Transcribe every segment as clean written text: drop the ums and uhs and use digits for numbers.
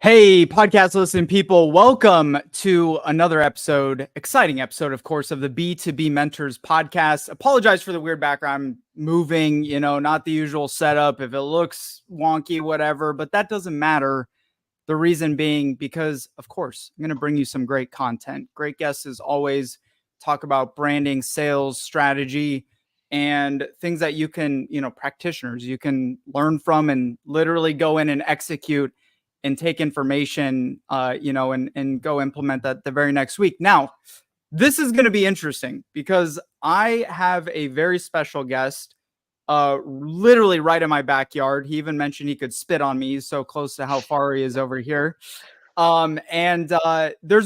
Hey, podcast listening people, welcome to another episode, exciting episode, of course, of the B2B Mentors podcast. Apologize for the weird background. I'm moving, not the usual setup. If it looks wonky, whatever, but that doesn't matter. The reason being because, of course, I'm going to bring you some great content. Great guests as always, talk about branding, sales, strategy, and things that you can, practitioners, you can learn from and literally go in and execute and take information, and go implement that the very next week. Now, this is going to be interesting because I have a very special guest, literally right in my backyard. He even mentioned he could spit on me. He's so close to how far he is over here. There's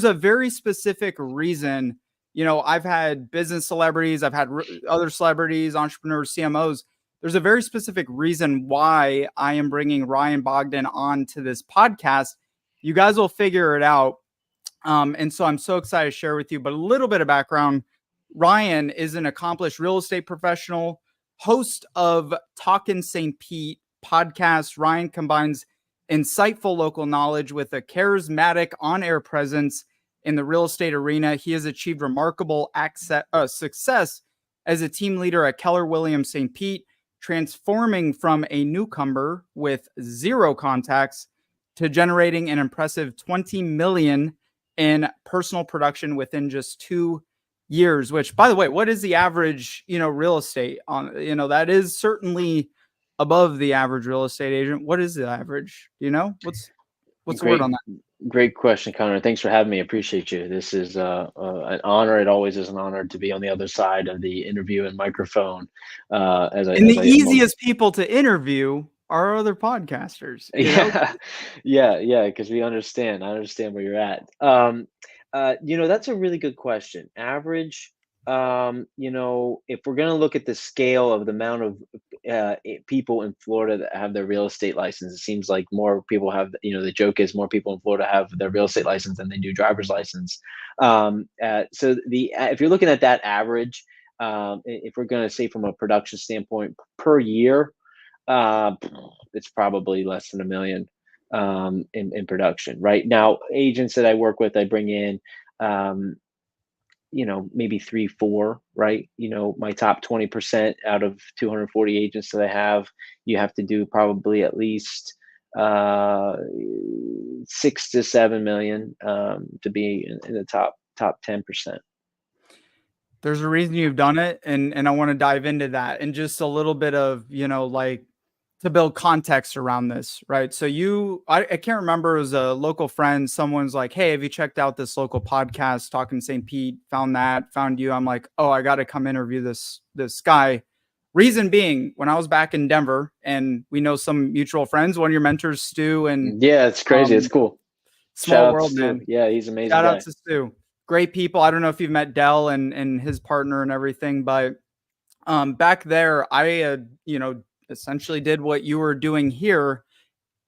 a very specific reason. I've had business celebrities, I've had other celebrities, entrepreneurs, CMOs. There's a very specific reason why I am bringing Ryan Bogden on to this podcast. You guys will figure it out. And so I'm so excited to share with you, but a little bit of background. Ryan is an accomplished real estate professional, host of Talkin St podcast. Ryan combines insightful local knowledge with a charismatic on-air presence in the real estate arena. He has achieved remarkable success as a team leader at Keller Williams St, transforming from a newcomer with zero contacts to generating an impressive 20 million in personal production within just 2 years, which, by the way, what is the average, real estate on, that is certainly above the average real estate agent. What is the average? What's the word on that? Great question, Connor. Thanks for having me. I appreciate you. This is an honor. It always is an honor to be on the other side of the interview and microphone. The easiest people to interview are other podcasters. Yeah. Because we understand. I understand where you're at. That's a really good question. Average. If we're going to look at the scale of the amount of people in Florida that have their real estate license, it seems like more people have, the joke is more people in Florida have their real estate license than they do driver's license. If you're looking at that average, if we're going to say from a production standpoint per year, it's probably less than $1 million in production. Right now, agents that I work with, I bring in, maybe 3-4, right? My top 20% out of 240 agents that I have, you have to do probably at least 6 to 7 million to be in the top 10%. There's a reason you've done it, and I want to dive into that and just a little bit of, to build context around this, right? So I can't remember, it was a local friend, someone's like, hey, have you checked out this local podcast, Talkin St. Found you. I'm like, oh, I got to come interview this guy. Reason being, when I was back in Denver, and we know some mutual friends, one of your mentors, Stu, and yeah, it's crazy. It's cool. Small world, man. Yeah, he's amazing. Shout out to Stu. Great people. I don't know if you've met Dell and his partner and everything, but back there, I essentially did what you were doing here.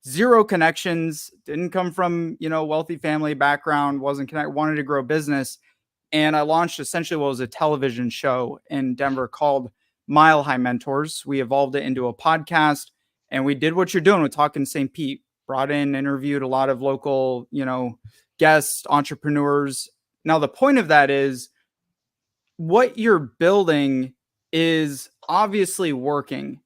Zero connections, didn't come from, wealthy family background, wasn't connected, wanted to grow business. And I launched essentially what was a television show in Denver called Mile High Mentors. We evolved it into a podcast, and we did what you're doing with Talkin St. Brought in, interviewed a lot of local, guests, entrepreneurs. Now, the point of that is what you're building is obviously working.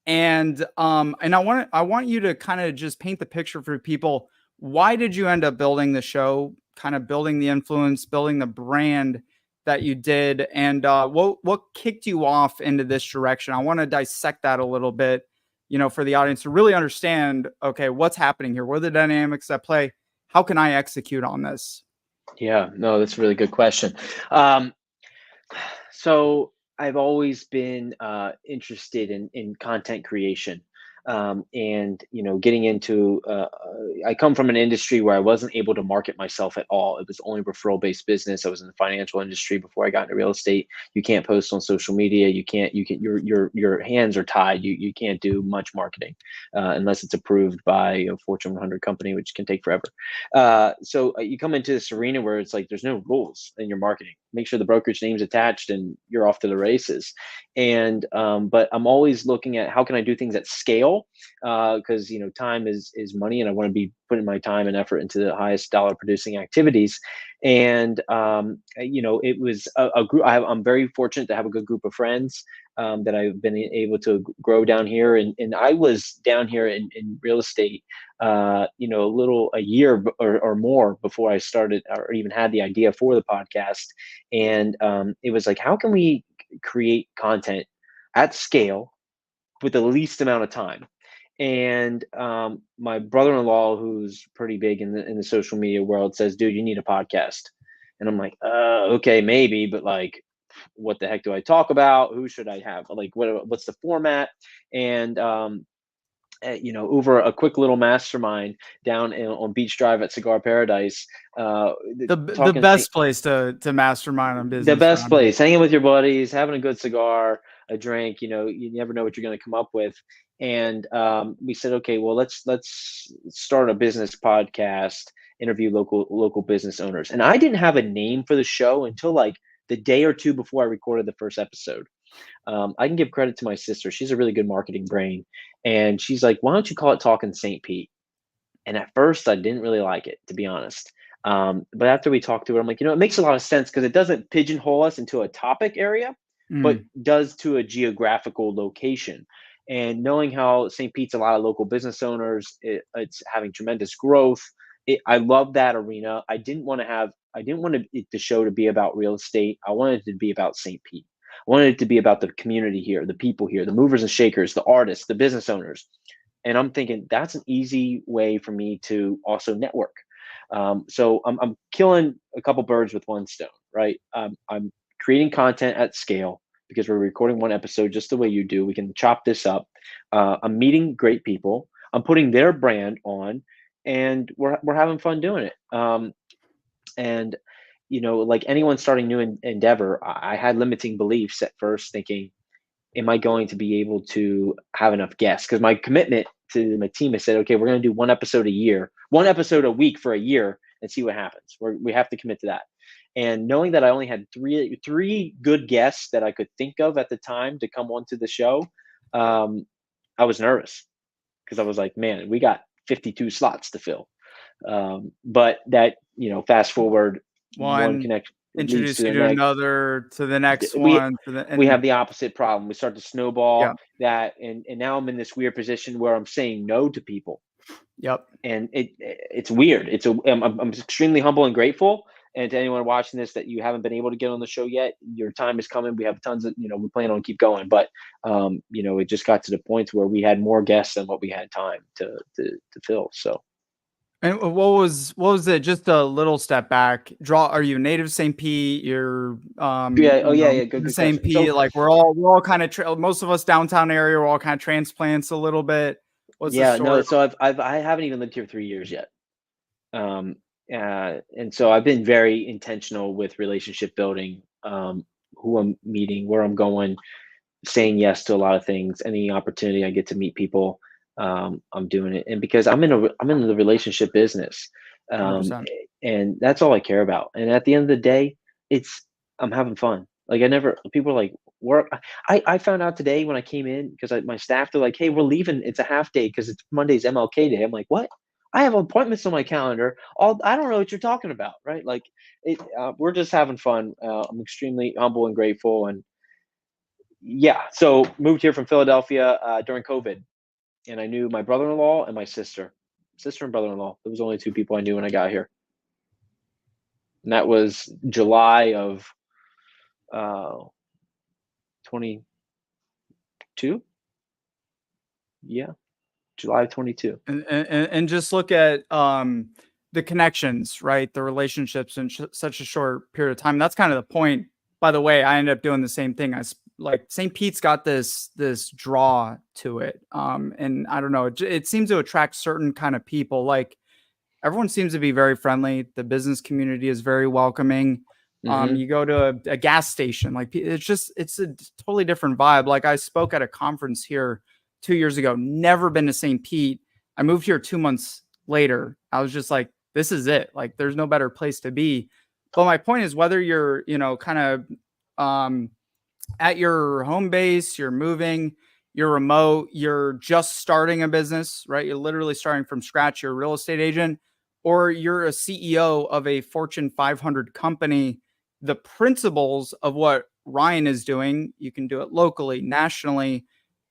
And I want you to kind of just paint the picture for people. Why did you end up building the show, kind of building the influence, building the brand that you did? And what kicked you off into this direction? I want to dissect that a little bit, for the audience to really understand, okay, what's happening here? What are the dynamics at play? How can I execute on this? Yeah, no, that's a really good question. So I've always been interested in content creation. And getting into I come from an industry where I wasn't able to market myself at all. It was only referral based business. I was in the financial industry before I got into real estate. You can't post on social media. Your hands are tied. You can't do much marketing unless it's approved by a Fortune 100 company, which can take forever. So you come into this arena where it's like there's no rules in your marketing. Make sure the brokerage name's attached and you're off to the races. And but I'm always looking at how can I do things at scale, because time is money, and I want to be putting my time and effort into the highest dollar producing activities. And it was a group. I'm very fortunate to have a good group of friends that I've been able to grow down here. And I was down here in real estate, a year or more before I started or even had the idea for the podcast. And it was like, how can we create content at scale with the least amount of time? And my brother-in-law, who's pretty big in the social media world, says, dude, you need a podcast. And I'm like, okay, maybe, but like, what the heck do I talk about? Who should I have? Like, what's the format? And over a quick little mastermind down on Beach Drive at Cigar Paradise, The best place to mastermind on the business best around here. place, hanging with your buddies, having a good cigar, a drink. You never know what you're going to come up with. And we said, okay, well, let's start a business podcast, interview local business owners. And I didn't have a name for the show until like the day or two before I recorded the first episode. I can give credit to my sister. She's a really good marketing brain. And she's like, why don't you call it Talkin St. Pete? And at first I didn't really like it, to be honest. But after we talked to her, I'm like, it makes a lot of sense because it doesn't pigeonhole us into a topic area, but does to a geographical location. And knowing how St. Pete's a lot of local business owners, it's having tremendous growth. I love that arena. I didn't want the show to be about real estate. I wanted it to be about St. Pete. I wanted it to be about the community here, the people here, the movers and shakers, the artists, the business owners. And I'm thinking that's an easy way for me to also network. So I'm killing a couple birds with one stone, right? I'm creating content at scale because we're recording one episode just the way you do. We can chop this up. I'm meeting great people. I'm putting their brand on, and we're having fun doing it. And like anyone starting new endeavor, I had limiting beliefs at first, thinking, am I going to be able to have enough guests? Because my commitment to my team has said, okay, we're going to do one episode a week for a year and see what happens. We have to commit to that. And knowing that I only had three good guests that I could think of at the time to come onto the show, I was nervous because I was like, man, we got 52 slots to fill. But that, fast forward, one connection leads Introduce to you the to next. another, to the next We one, we have the opposite problem. We start to snowball yeah, that, and now I'm in this weird position where I'm saying no to people, yep. and it's weird. I'm extremely humble and grateful. And to anyone watching this that you haven't been able to get on the show yet, your time is coming. We have tons of, we plan on keep going, but it just got to the point where we had more guests than what we had time to fill. So. And what was it? Just a little step back. Are you native St. Pete? You're Yeah. Oh yeah. Yeah. the Good St. question. Pete. So Like we're all kind of most of us downtown area. We're all kind of transplants a little bit. What's the yeah, no. story? So I haven't even lived here 3 years yet. And so I've been very intentional with relationship building, who I'm meeting, where I'm going, saying yes to a lot of things. Any opportunity I get to meet people, I'm doing it. And because I'm in the relationship business, um, 100%. and that's all I care about. And at the end of the day, I'm having fun. Like people are like, work. I found out today when I came in because my staff, they're like, hey, we're leaving. It's a half day because it's Monday's MLK Day. I'm like, what? I have appointments on my calendar. I don't know what you're talking about, right? Like, we're just having fun. I'm extremely humble and grateful, and yeah. So moved here from Philadelphia during COVID, and I knew my brother-in-law and my sister and brother-in-law. Those were the only two people I knew when I got here, and that was July of 22. Yeah, July of 22. And just look at the connections, right? The relationships in such a short period of time. That's kind of the point. By the way, I ended up doing the same thing. I like St. Pete's got this draw to it. And I don't know, it seems to attract certain kind of people. Like everyone seems to be very friendly. The business community is very welcoming. Hmm. You go to a gas station, like it's a totally different vibe. Like I spoke at a conference here 2 years ago, never been to St. Pete. I moved here 2 months later. I was just like, this is it. Like there's no better place to be. But my point is whether you're, kind of um, at your home base, you're moving, you're remote, you're just starting a business, right? You're literally starting from scratch, you're a real estate agent, or you're a CEO of a Fortune 500 company. The principles of what Ryan is doing, you can do it locally, nationally.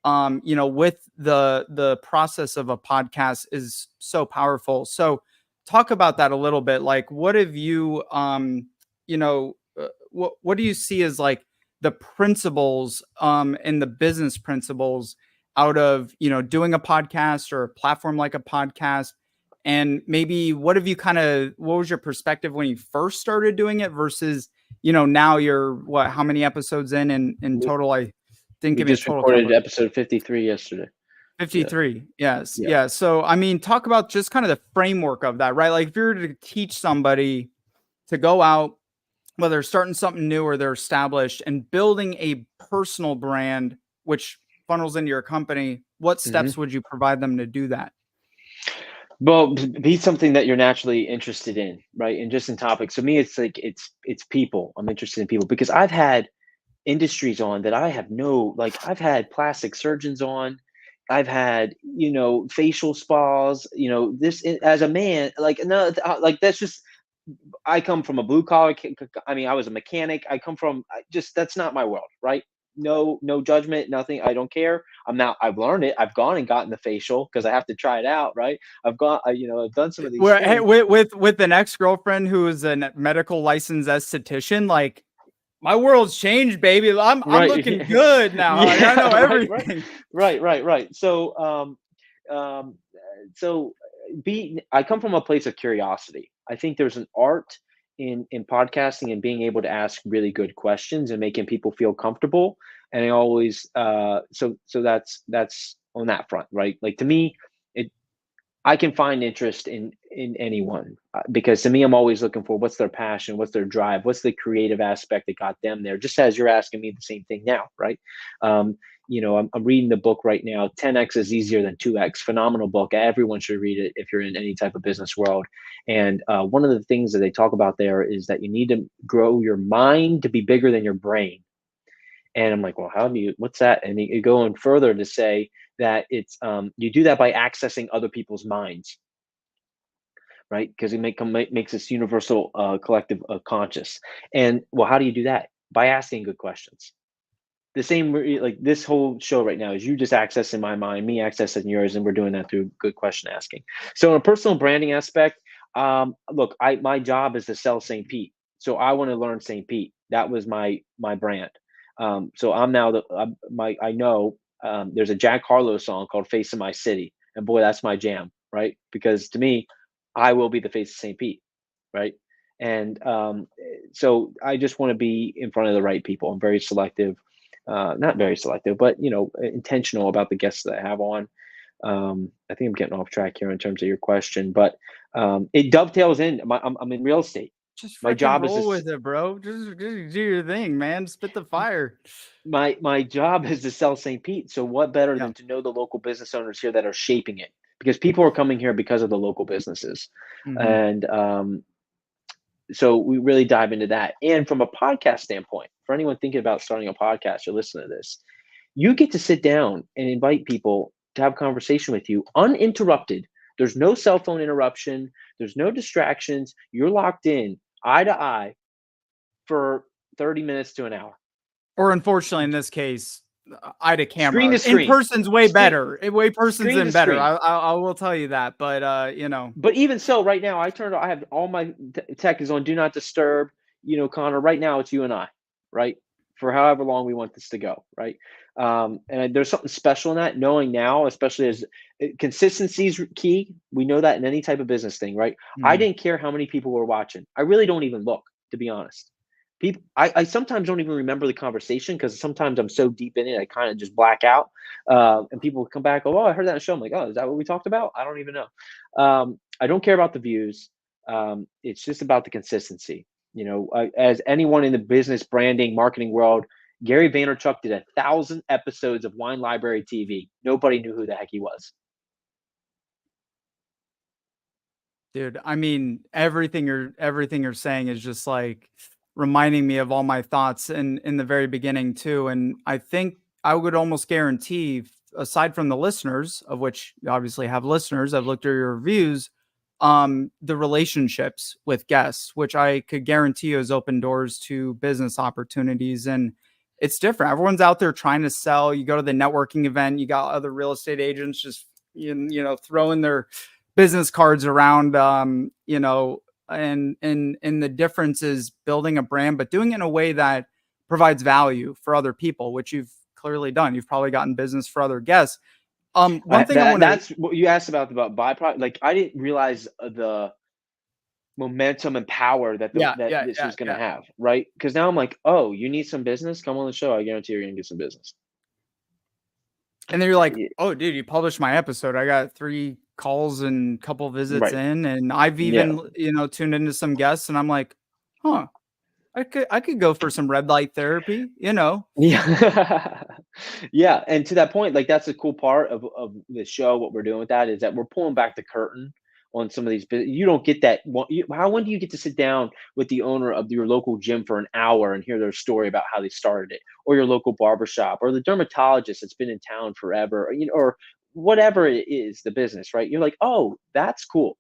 With the process of a podcast is so powerful. So, talk about that a little bit. Like, what have you, what do you see as like the principles and the business principles out of doing a podcast or a platform like a podcast, and maybe what was your perspective when you first started doing it versus now you're how many episodes in We, total? I didn't we give me a just total count, recorded but episode 53 yesterday. Yeah. 53. Yes. Yeah. Yeah. So I mean, talk about just kind of the framework of that, right? Like if you were to teach somebody to go out, whether they're starting something new or they're established and building a personal brand, which funnels into your company, what Hmm. steps would you provide them to do that? Well, be something that you're naturally interested in, right? And just in topics. So me, it's like it's people. I'm interested in people because I've had industries on that I have no, like I've had plastic surgeons on, I've had facial spas. This as a man, like no, like that's just I come from a blue collar. I mean, I was a mechanic. I come from just that's not my world, right? No, no judgment, nothing. I don't care. I'm now. I've learned it. I've gone and gotten the facial because I have to try it out, right? I've gone. I've done some of these Hey, things. with an ex girlfriend who is a medical licensed esthetician, like my world's changed, baby. I'm Right. looking good now. Like I know Yeah. Right. Right. everything. Right. Right. Right. Um, so I come from a place of curiosity. I think there's an art in podcasting and being able to ask really good questions and making people feel comfortable. And I always so that's on that front, right? Like to me, it I can find interest in anyone because to me, I'm always looking for what's their passion, what's their drive, what's the creative aspect that got them there. Just as you're asking me the same thing now, right? Um, I'm reading the book right now. 10x is easier than 2x. Phenomenal book. Everyone should read it if you're in any type of business world. And one of the things that they talk about there is that you need to grow your mind to be bigger than your brain. And I'm like, well, what's that? And you go on further to say that it's you do that by accessing other people's minds, right? Because makes this universal collective conscious. And well, how do you do that? By asking good questions. The same, like this whole show right now is you just accessing my mind, me accessing yours, and we're doing that through good question asking. So in a personal branding aspect, look, my job is to sell St. Pete. So I want to learn St. Pete. That was my brand. So I'm now I know there's a Jack Harlow song called "Face of My City," and boy, that's my jam, right? Because to me, I will be the face of St. Pete, right? And so I just want to be in front of the right people. I'm very selective, not very selective, but intentional about the guests that I have on. I think I'm getting off track here in terms of your question, but it dovetails in. I'm in real estate. Just My freaking job is roll to with it, bro. Just do your thing, man. Spit the fire. my job is to sell St. Pete. So what better Yeah. than to know the local business owners here that are shaping it? Because people are coming here because of the local businesses, Hmm. and so we really dive into that. And from a podcast standpoint, for anyone thinking about starting a podcast or listening to this, you get to sit down and invite people to have conversation with you uninterrupted. There's no cell phone interruption. There's no distractions. You're locked in eye to eye for 30 minutes to an hour. Or unfortunately, in this case, eye to Screen camera. to In screen. person's way Screen better. Way person's screen to in better. screen. I will tell you that. But But even so, right now, I have all my tech is on do not disturb. Connor, right now it's you and I, right? For however long we want this to go, right? And there's something special in that, knowing now, especially as consistency is key. We know that in any type of business thing, right? I Mhm. didn't care how many people were watching. I really don't even look, to be honest. People, I sometimes don't even remember the conversation because sometimes I'm so deep in it, I kind of just black out. And people come back, oh, I heard that on the show. I'm like, oh, is that what we talked about? I don't even know. I don't care about the views. It's just about the consistency. As anyone in the business, branding, marketing world, Gary Vaynerchuk did 1,000 episodes of Wine Library TV. Nobody knew who the heck he was. Dude, I mean, everything you're saying is just like reminding me of all my thoughts in the very beginning too. And I think I would almost guarantee, aside from the listeners, of which you obviously have listeners, I've looked at your reviews, the relationships with guests, which I could guarantee you has opened doors to business opportunities. And it's different. Everyone's out there trying to sell. You go to the networking event, you got other real estate agents just throwing their business cards around, and the difference is building a brand, but doing it in a way that provides value for other people, which you've clearly done. You've probably gotten business for other guests. One thing I want to, That's what you asked about byproduct. Like, I didn't realize the momentum and power yeah, that yeah, this yeah, was going to yeah. have, right? Because now I'm like, oh, you need some business? Come on the show. I guarantee you're going to get some business. And then you're like, Y- oh, dude, you published my episode. I got 3 calls and a couple visits Right. in, and I've Yeah. even, tuned into some guests, and I'm like, huh, I could go for some red light therapy. Yeah. Yeah, and to that point, like, that's the cool part of the show. What we're doing with that is that we're pulling back the curtain on some of these you don't get that one. When do you get to sit down with the owner of your local gym for an hour and hear their story about how they started it, or your local barbershop, or the dermatologist that's been in town forever, or whatever it is, the business, right? You're like, oh, that's cool.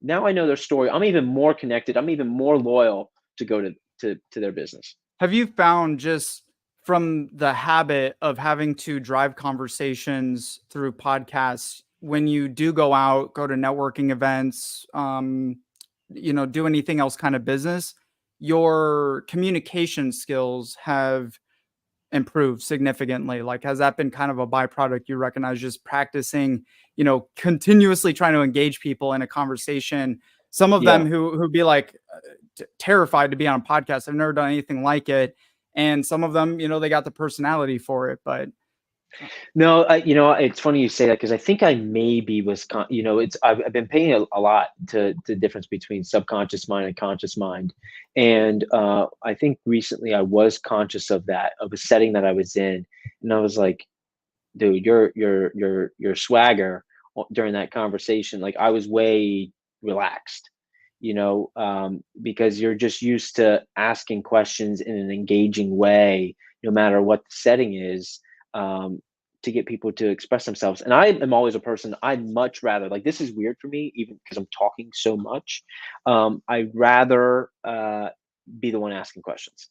Now I know their story. I'm even more connected. I'm even more loyal to go to their business. Have you found, just from the habit of having to drive conversations through podcasts, when you do go out, go to networking events, do anything else kind of business, your communication skills have improved significantly? Like, has that been kind of a byproduct you recognize, just practicing, continuously trying to engage people in a conversation? Some of them Yeah. who'd be like terrified to be on a podcast. I've never done anything like it. And some of them, they got the personality for it. But No, it's funny you say that because I think I maybe was, I've been paying a lot to the difference between subconscious mind and conscious mind, and I think recently I was conscious of that, of a setting that I was in, and I was like, dude, your swagger during that conversation, like, I was way relaxed, because you're just used to asking questions in an engaging way, no matter what the setting is. Um, to get people to express themselves. And I am always a person, I'd much rather, like, this is weird for me, even because I'm talking so much. I'd rather be the one asking questions.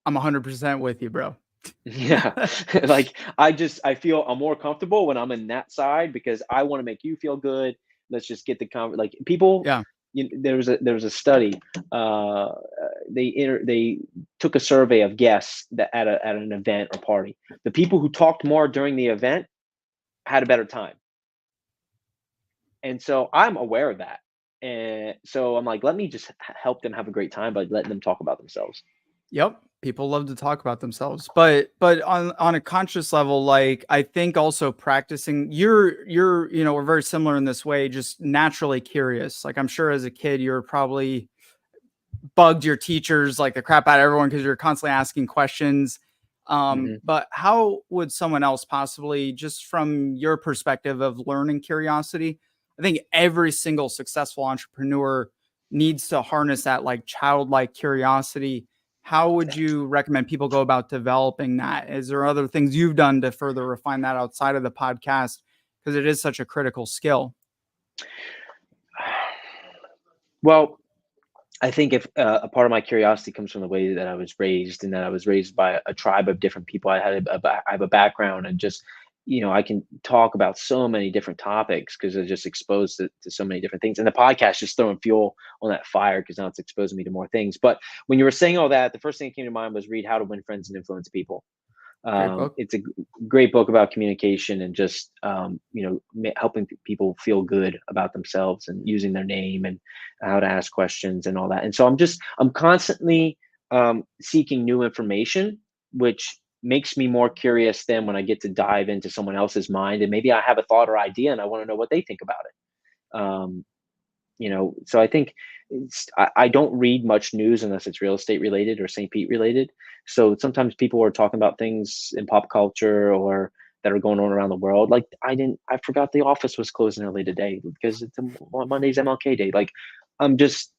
I'm 100% with you, bro. Yeah. Like, I feel I'm more comfortable when I'm in that side because I want to make you feel good. Let's just get the like, people. Yeah. There was a study. Uh, they took a survey of guests that at an event or party. The people who talked more during the event had a better time. And so I'm aware of that. And so I'm like, let me just help them have a great time by letting them talk about themselves. Yep. People love to talk about themselves. But on a conscious level, like, I think also practicing, we're very similar in this way, just naturally curious. Like, I'm sure as a kid you're probably bugged your teachers like the crap out of everyone because you're constantly asking questions. Hmm. But how would someone else possibly, just from your perspective of learning curiosity, I think every single successful entrepreneur needs to harness that like childlike curiosity. How would you recommend people go about developing that? Is there other things you've done to further refine that outside of the podcast? Because it is such a critical skill. Well, I think if a part of my curiosity comes from the way that I was raised, and that I was raised by a tribe of different people. I have a background, and just, I can talk about so many different topics because I just exposed to so many different things. And the podcast just throwing fuel on that fire because now it's exposing me to more things. But when you were saying all that, the first thing that came to mind was read How to Win Friends and Influence People. Great book. It's a great book about communication and just, helping people feel good about themselves and using their name and how to ask questions and all that. And so I'm constantly seeking new information, which makes me more curious than when I get to dive into someone else's mind and maybe I have a thought or idea and I want to know what they think about it. So I think I don't read much news unless it's real estate related or St. Pete related. So sometimes people are talking about things in pop culture or that are going on around the world. Like I forgot the office was closing early today because Monday's MLK Day. Like I'm just,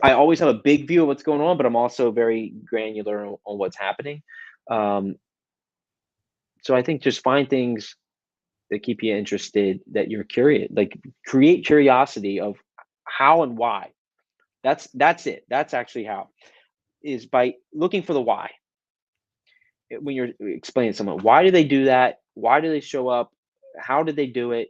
I always have a big view of what's going on, but I'm also very granular on what's happening. Um, so I think just find things that keep you interested, that you're curious, like create curiosity of how and why. That's it. That's actually how, is by looking for the why. When you're explaining to someone, why do they do that? Why do they show up? How did they do it?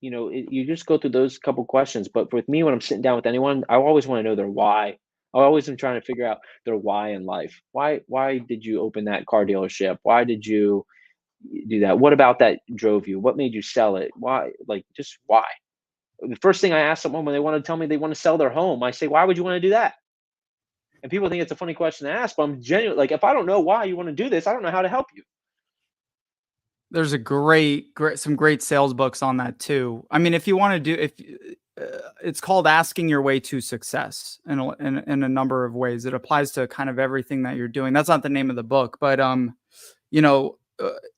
You just go through those couple questions. But with me, when I'm sitting down with anyone, I always want to know their why. I always am trying to figure out their why in life. Why did you open that car dealership? Why did you do that? What about that drove you? What made you sell it? Why? Like, just why? The first thing I ask someone when they want to tell me they want to sell their home, I say, why would you want to do that? And people think it's a funny question to ask, but I'm genuine. Like, if I don't know why you want to do this, I don't know how to help you. There's a some great sales books on that too. I mean, if you want to do, if it's called Asking Your Way to Success in a number of ways. It applies to kind of everything that you're doing. That's not the name of the book, but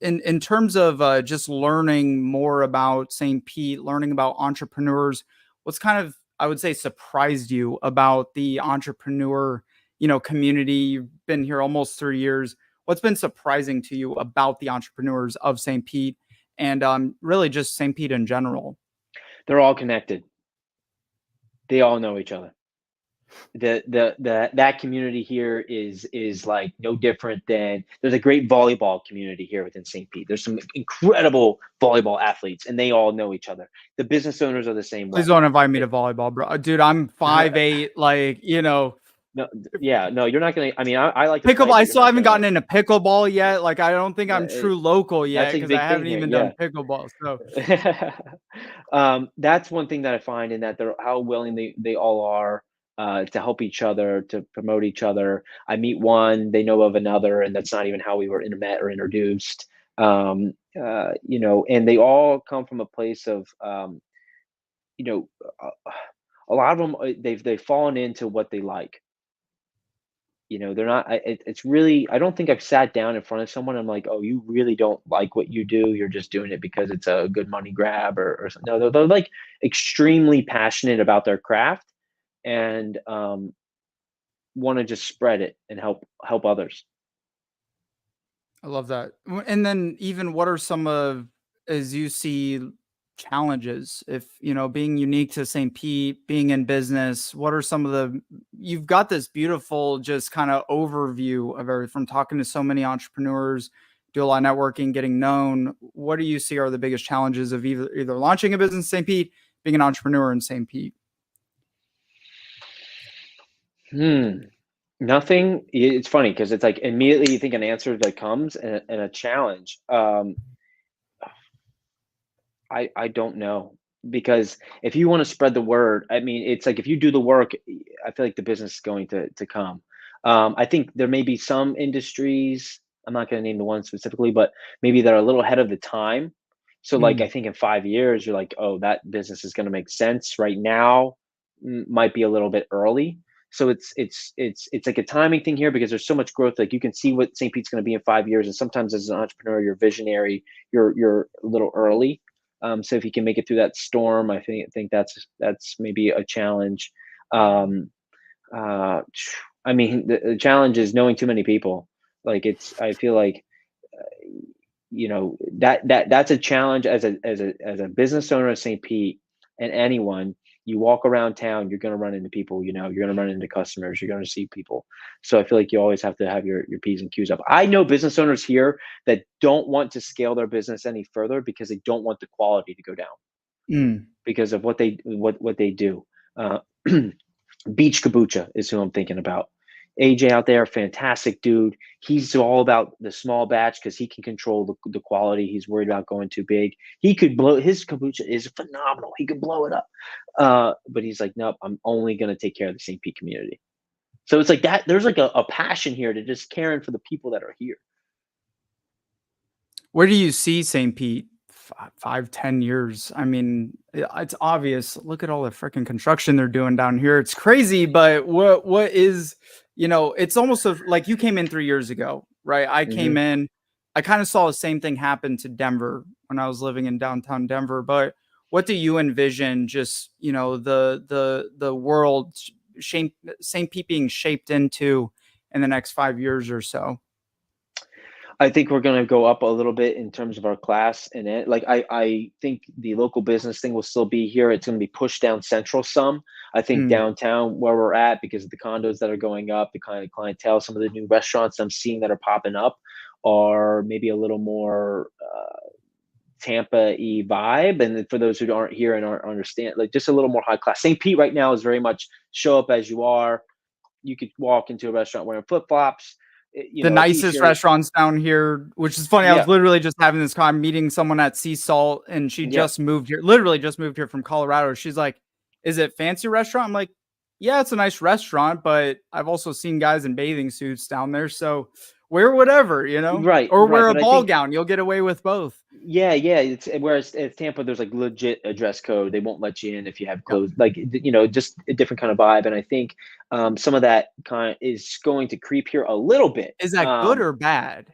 in terms of just learning more about St. Pete, learning about entrepreneurs, what's kind of, I would say, surprised you about the entrepreneur, community? You've been here almost 3 years. What's been surprising to you about the entrepreneurs of St. Pete and really just St. Pete in general? They're all connected. They all know each other. That community here is like no different than, there's a great volleyball community here within St. Pete. There's some incredible volleyball athletes and they all know each other. The business owners are the same Please way. don't invite me to volleyball, bro. Dude, I'm 5'8", like, No, yeah, no, you're not gonna. I mean, I like to play, pickleball. I but you're still not haven't gonna. gotten into pickleball yet. Like, I don't think I'm Uh, true local that's yet a because I big thing haven't here. even Yeah. done pickleball. So That's one thing that I find, in that they're how willing they all are to help each other, to promote each other. I meet one, they know of another, and that's not even how we were met or introduced. And they all come from a place of, you know, a lot of them, they've fallen into what they like. They're not. It's really. I don't think I've sat down in front of someone. I'm like, oh, you really don't like what you do. You're just doing it because it's a good money grab, or something. No, they're like extremely passionate about their craft, and want to just spread it and help others. I love that. And then even what are some of, as you see, challenges, if, being unique to St. Pete, being in business, what are some of you've got this beautiful, just kind of overview of everything from talking to so many entrepreneurs, do a lot of networking, getting known. What do you see are the biggest challenges of either launching a business in St. Pete, being an entrepreneur in St. Pete? Hmm. Nothing. It's funny because it's like immediately you think an answer that comes, and a challenge. I don't know, because if you want to spread the word, I mean, it's like if you do the work, I feel like the business is going to come. I think there may be some industries, I'm not going to name the one specifically, but maybe that are a little ahead of the time. So, like, I Mm. think in 5 years, you're like, oh, that business is going to make sense. Right now, might be a little bit early. So it's like a timing thing here, because there's so much growth. Like, you can see what St. Pete's going to be in 5 years, and sometimes as an entrepreneur, you're visionary, you're a little early. So if you can make it through that storm, I think that's maybe a challenge. Um, uh, I mean, the challenge is knowing too many people. Like, I feel like, that's a challenge as a business owner of St. Pete, and anyone. You walk around town, you're going to run into people. You're going to run into customers. You're going to see people. So I feel like you always have to have your p's and q's up. I know business owners here that don't want to scale their business any further because they don't want the quality to go down Mm. because of what they do. Uh, Beach Kabucha is who I'm thinking about. AJ out there, fantastic dude. He's all about the small batch because he can control the quality. He's worried about going too big. He could blow, his kombucha is phenomenal. He could blow it up. But he's like, nope, I'm only going to take care of the St. Pete community. So it's like that. There's like a passion here to just caring for the people that are here. Where do you see St. Pete 5, 10 years? I mean, it's obvious. Look at all the freaking construction they're doing down here. It's crazy, but what is, it's almost like you came in 3 years ago, right? I came Hmm. in, I kind of saw the same thing happen to Denver when I was living in downtown Denver, but what do you envision just, the world shape St. Pete being shaped into in the next 5 years or so? I think we're going to go up a little bit in terms of our class, and it, like I think the local business thing will still be here. It's going to be pushed down central some. I think Mm, downtown where we're at, because of the condos that are going up, the kind of clientele, some of the new restaurants I'm seeing that are popping up are maybe a little more Tampa-y vibe. And for those who aren't here and aren't understand, like just a little more high class. St. Pete right now is very much show up as you are. You could walk into a restaurant wearing flip flops, the a nicest t-shirt. restaurants down here, which is funny. I was Yeah, literally just having this con meeting someone at Sea Salt, and she yeah. just moved here, literally just moved here from Colorado. She's like, "Is it fancy restaurant?" I'm like, "Yeah, it's a nice restaurant, but I've also seen guys in bathing suits down there, so wear whatever, Right, or right. wear a But I ball think, gown. You'll get away with both." yeah, yeah. It's whereas at Tampa, there's like legit a dress code. They won't let you in if you have Yep. clothes, like just a different kind of vibe. And I think some of that kind is going to creep here a little bit. Is that good or bad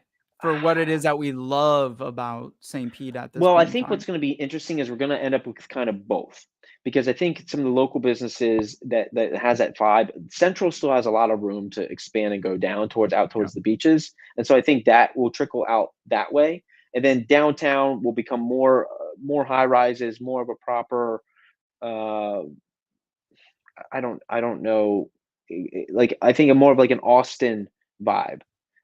for what it is that we love about St. Pete at this Well, I point in think time? what's going to be interesting is we're going to end up with kind of both, because I think some of the local businesses that has that vibe. Central still has a lot of room to expand and go down Yeah. towards the beaches, and so I think that will trickle out that way. And then downtown will become more high rises, more of a proper. Uh, I don't know, like I think more of like an Austin vibe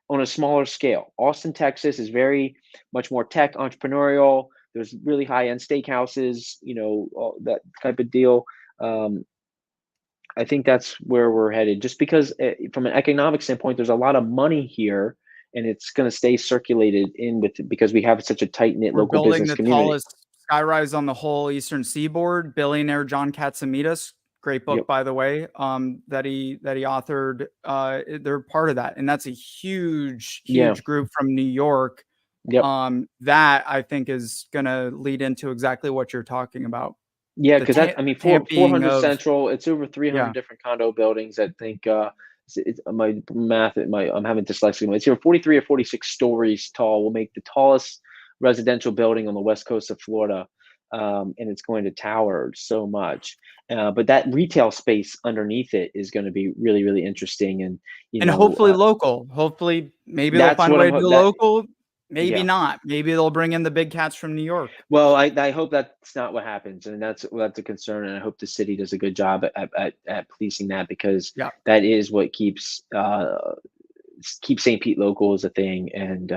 on a smaller scale. Austin, Texas is very much more tech entrepreneurial. There's really high end steakhouses, all that type of deal. Um, I think that's where we're headed, just because from an economic standpoint, there's a lot of money here, and it's going to stay circulated in with it because we have such a tight knit We're local building business the community. tallest skyrise on the whole Eastern Seaboard. Billionaire John Katsimidas, great book Yep. by the way, that he authored. They're part of that, and that's a huge, Yeah. huge group from New York. Yep. That I think is gonna lead into exactly what you're talking about. Yeah, The because that, I mean, the tamping 400 of Central, it's over 300 yeah, different condo buildings. I think it's my math, I'm having dyslexia. It's either 43 or 46 stories tall. Will make the tallest residential building on the west coast of Florida, and it's going to tower so much. But that retail space underneath it is going to be really, really interesting. And you and know, hopefully local. Hopefully, maybe they'll that's find a what way to do that. local. Maybe Yeah. not. Maybe they'll bring in the big cats from New York. Well, I hope that's not what happens, and that's a concern, and I hope the city does a good job at policing that, because Yeah. that is what keeps St. Pete local as a thing, and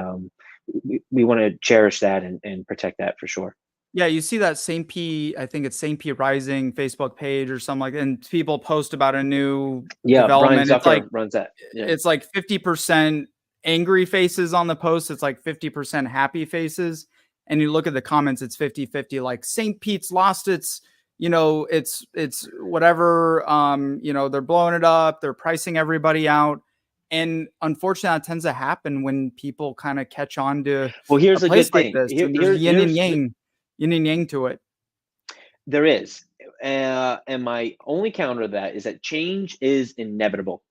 we want to cherish that and protect that for sure. Yeah, you see that St. P I think it's St. P Rising Facebook page or something like that, and people post about a new Yeah, Brian development. Zucker runs that. Yeah, It's like 50% angry faces on the post, it's like 50% happy faces, and you look at the comments, it's 50-50, like, "St. Pete's lost its" it's whatever, they're blowing it up, they're pricing everybody out, and unfortunately, that tends to happen when people kinda catch on to well, a here's a place good like thing. this, Here, and there's here here's yin and yang to it. there is, and my only counter to that is that change is inevitable.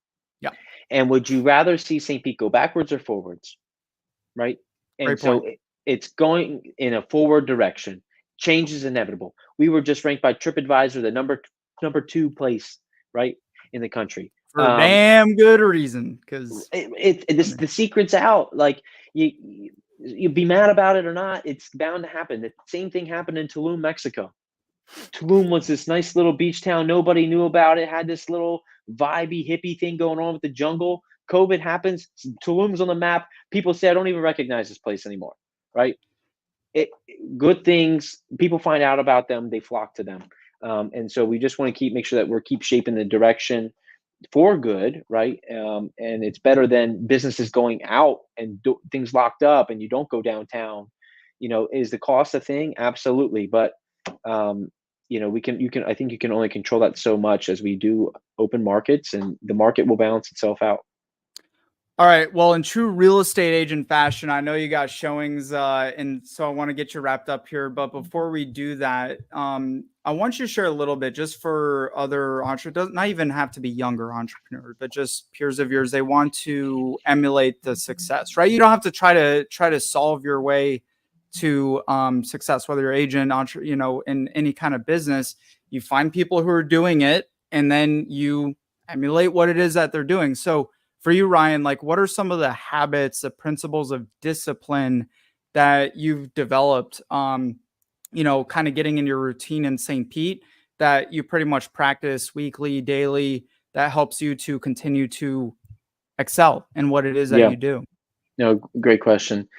Yeah, And would you rather see St. Pete go backwards or forwards? Right? And great so point. it's going in a forward direction. Change is inevitable. We were just ranked by TripAdvisor the number two place, right, in the country. For damn good reason, because This, the secret's out. Like you be mad about it or not, it's bound to happen. The same thing happened in Tulum, Mexico. Tulum was this nice little beach town. Nobody knew about it. Had this little vibey hippie thing going on with the jungle. COVID happens. Tulum's on the map. People say, I don't even recognize this place anymore. Right? It Good things. People find out about them. They flock to them. And so we just want to make sure that we're keep shaping the direction for good, right? And it's better than businesses going out and things locked up, and you don't go downtown. Is the cost a thing? Absolutely, but um, I think you can only control that so much as we do open markets, and the market will balance itself out. All right. Well, in true real estate agent fashion, I know you got showings, and so I want to get you wrapped up here. But before we do that, I want you to share a little bit just for other entrepreneurs, not even have to be younger entrepreneurs, but just peers of yours. They want to emulate the success, right? You don't have to try to solve your way to success, whether you're agent, in any kind of business. You find people who are doing it, and then you emulate what it is that they're doing. So for you, Ryan, like what are some of the habits, the principles of discipline that you've developed, kind of getting in your routine in St. Pete that you pretty much practice weekly, daily, that helps you to continue to excel in what it is that Yeah. you do? No, great question.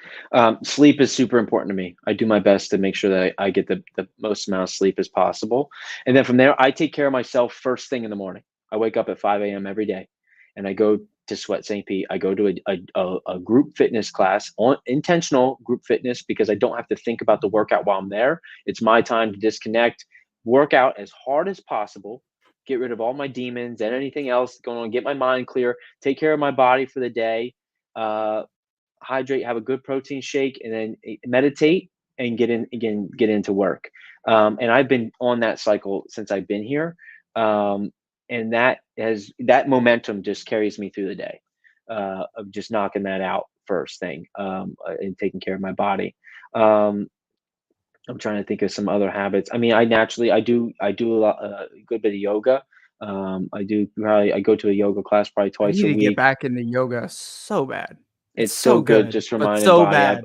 Sleep is super important to me. I do my best to make sure that I get the most amount of sleep as possible. And then from there, I take care of myself first thing in the morning. I wake up at 5 a.m. every day and I go to Sweat St. Pete. I go to a group fitness class, on intentional group fitness, because I don't have to think about the workout while I'm there. It's my time to disconnect, work out as hard as possible, get rid of all my demons and anything else going on, get my mind clear, take care of my body for the day. Uh, Hydrate, have a good protein shake, and then meditate and get into work. And I've been on that cycle since I've been here, and that momentum just carries me through the day, of just knocking that out first thing, and taking care of my body. Um, I'm trying to think of some other habits. I mean, I do a lot, a good bit of yoga. I go to a yoga class probably I twice need a to get week. back into yoga so bad. It's It's so so good good, just for but mind and so body. bad.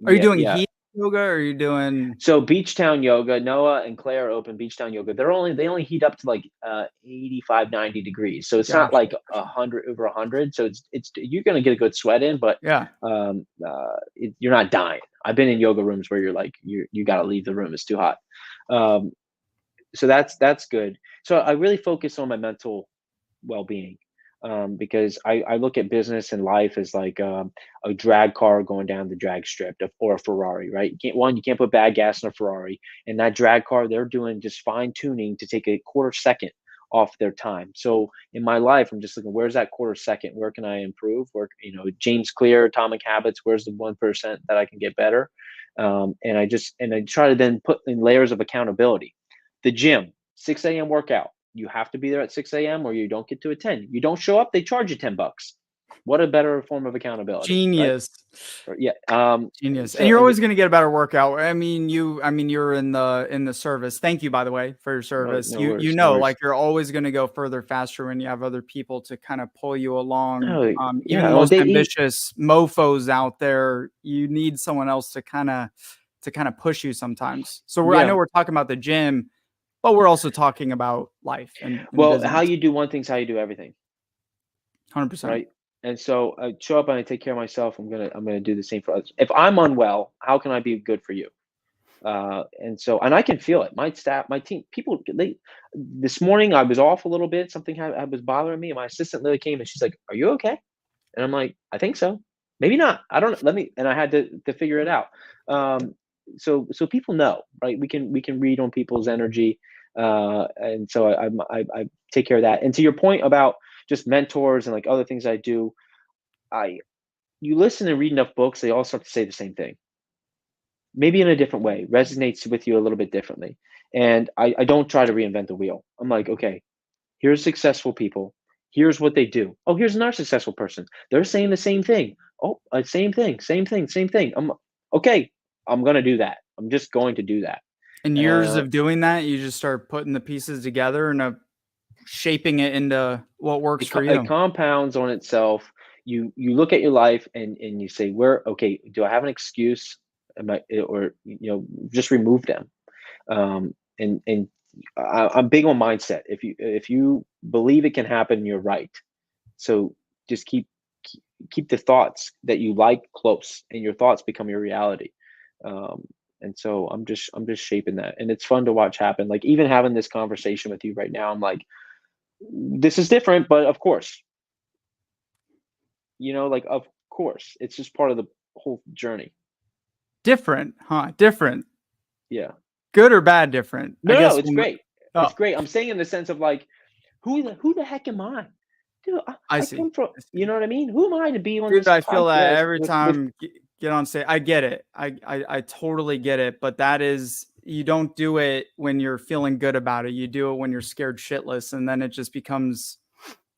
Are you Yeah, doing yeah. heat yoga or are you doing So Beachtown Yoga, Noah and Claire open Beachtown Yoga. They only heat up to like 85, 90 degrees. So it's not gotcha, like gotcha. 100 over 100. So it's you're gonna get a good sweat in, but Yeah. you're not dying. I've been in yoga rooms where you're like you got to leave the room. It's too hot. Um, so that's good. So I really focus on my mental well-being, because I look at business and life as like, a drag car going down the drag strip, or a Ferrari, right? You can't put bad gas in a Ferrari, and that drag car, they're doing just fine tuning to take a quarter second off their time. So in my life, I'm just looking, where's that quarter second? Where can I improve? Where, James Clear, Atomic Habits, where's the 1% that I can get better? And I try to then put in layers of accountability. The gym, 6 a.m. workout. You have to be there at 6 a.m. or you don't get to attend. You don't show up, they charge you $10. What a better form of accountability, right? Genius. Or, yeah. Genius. And So you're and always going to get a better workout. I mean you're in the service. Thank you by the way for your no, service. no You worries, no know worries. like you're always going to go further faster when you have other people to kind of pull you along. Oh, Even yeah. the Well, most they eat. ambitious mofos out there, you need someone else to kind of push you sometimes. So I Yeah. know we're talking about the gym, but we're also talking about life and Well, how business. you do one thing's how you do everything, 100%. right? And so I show up and I take care of myself. I'm gonna do the same for others. If I'm unwell, how can I be good for you? And I can feel it. My staff, my team, people, they, this morning I was off a little bit. Something was bothering me. And my assistant literally came and she's like, "Are you okay?" And I'm like, "I think so. Maybe not. I don't know. Let me." And I had to figure it out. So people know, right? We can read on people's energy, and so I take care of that. And to your point about just mentors and like other things I do, I you listen and read enough books, they all start to say the same thing, maybe in a different way, resonates with you a little bit differently. And I don't try to reinvent the wheel. I'm like, okay, here's successful people. Here's what they do. Oh, here's another successful person. They're saying the same thing. Oh, same thing, same thing, same thing. I'm okay. I'm gonna do that. I'm just going to do that. In years Uh, of doing that, you just start putting the pieces together and shaping it into what works for it you. compounds on itself. You look at your life and you say, where, okay, do I have an excuse? Or just remove them. And I'm big on mindset. If you believe it can happen, you're right. So just keep the thoughts that you like close, and your thoughts become your reality. Um, and so I'm just shaping that, and it's fun to watch happen. Like even having this conversation with you right now, I'm like, this is different, but of course, like of course, it's just part of the whole journey. Different, huh? Different. Yeah. Good or bad different? I No, no, guess it's great. oh, It's great. I'm saying in the sense of like, who the heck am I? Dude, I I see. come from, I you see. know what I mean? Who am I to be on Dude, this I feel that podcast every with time get on stage. I get it. I totally get it. But that is, you don't do it when you're feeling good about it. You do it when you're scared shitless, and then it just becomes,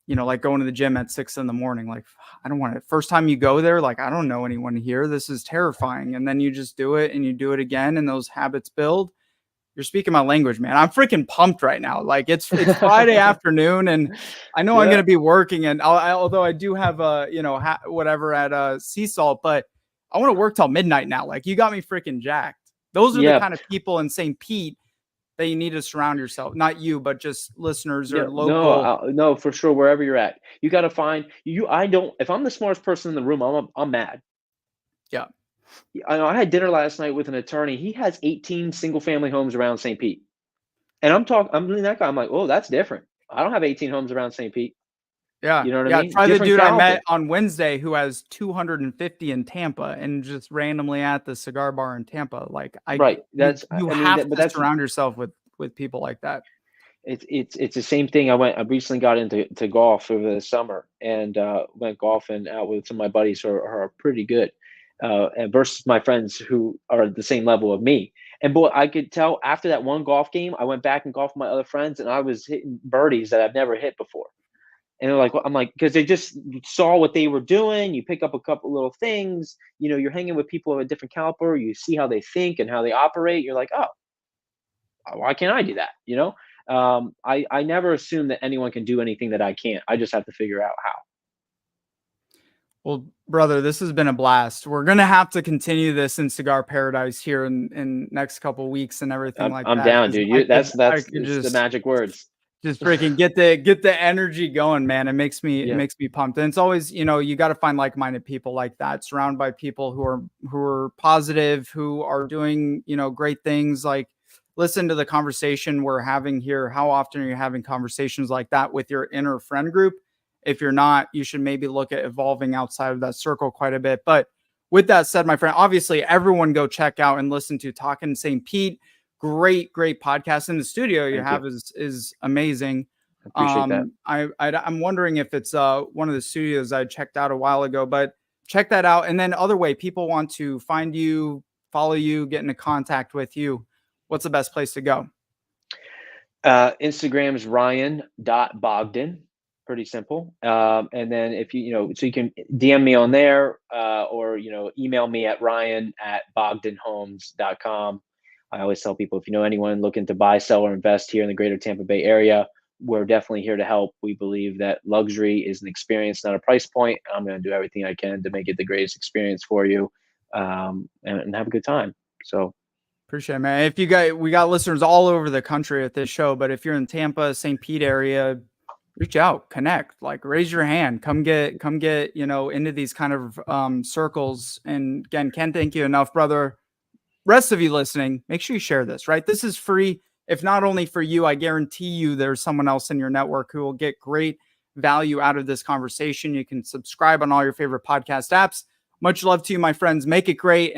like going to the gym at 6 in the morning. Like, I don't want it. First time you go there, like, I don't know anyone here. This is terrifying. And then you just do it and you do it again, and those habits build. You're speaking my language, man. I'm freaking pumped right now. Like it's Friday afternoon, and I know I'm Yeah, gonna be working. And although I do have whatever at sea salt, but I want to work till midnight now. Like you got me freaking jacked. Those are the yeah, kind of people in St. Pete that you need to surround yourself. Not you, but just listeners yeah. or No, local. no, for sure. Wherever you're at, you got to find you. I don't. If I'm the smartest person in the room, I'm mad. Yeah, I know I had dinner last night with an attorney. He has 18 single family homes around St. Pete. And I'm doing that guy. I'm like, oh, that's different. I don't have 18 homes around St. Pete. yeah, You know what I yeah. mean? Try the Different dude I met caliber. on Wednesday who has 250 in Tampa, and just randomly at the cigar bar in Tampa. Like Right. you That's you I mean have that, but to that's surround yourself with people like that. it's the same thing. I recently got into golf over the summer and went golfing out with some of my buddies who are pretty good. And versus my friends who are the same level of me. And boy, I could tell after that one golf game, I went back and golfed with my other friends and I was hitting birdies that I've never hit before. And they're like, well, I'm like, because they just saw what they were doing. You pick up a couple little things, you're hanging with people of a different caliber. You see how they think and how they operate. You're like, oh, why can't I do that? I never assume that anyone can do anything that I can't. I just have to figure out how. Well, brother, this has been a blast. We're gonna have to continue this in Cigar Paradise here in next couple weeks and everything like I'm that down, because dude. I You could I that's could it's the magic words. just freaking get the energy going, man. It Yeah, makes me pumped. And it's always, you got to find like-minded people like that, surrounded by people who are positive, who are doing, great things. Like listen to the conversation we're having here. How often are you having conversations like that with your inner friend group? If you're not, you should maybe look at evolving outside of that circle quite a bit. But with that said, my friend, obviously everyone go check out and listen to Talkin St. Pete. Great podcast. In the studio you thank you. have is amazing. I appreciate that. I'm wondering if it's one of the studios I checked out a while ago, but check that out. And then other way people want to find you, follow you, get into contact with you, what's the best place to go? Instagram is Ryan.Bogden. Pretty simple. And then if so you can DM me on there or, email me at ryan@bogdenhomes.com. I always tell people if you know anyone looking to buy, sell, or invest here in the greater Tampa Bay area, we're definitely here to help. We believe that luxury is an experience, not a price point. I'm going to do everything I can to make it the greatest experience for you and have a good time. So Appreciate it, man. We got listeners all over the country at this show, but if you're in Tampa, St. Pete area, reach out, connect, like raise your hand, come get, into these kind of circles. And again, can't thank you enough, brother. Rest of you listening, make sure you share this, right? This is free. If not only for you, I guarantee you there's someone else in your network who will get great value out of this conversation. You can subscribe on all your favorite podcast apps. Much love to you, my friends. Make it great. And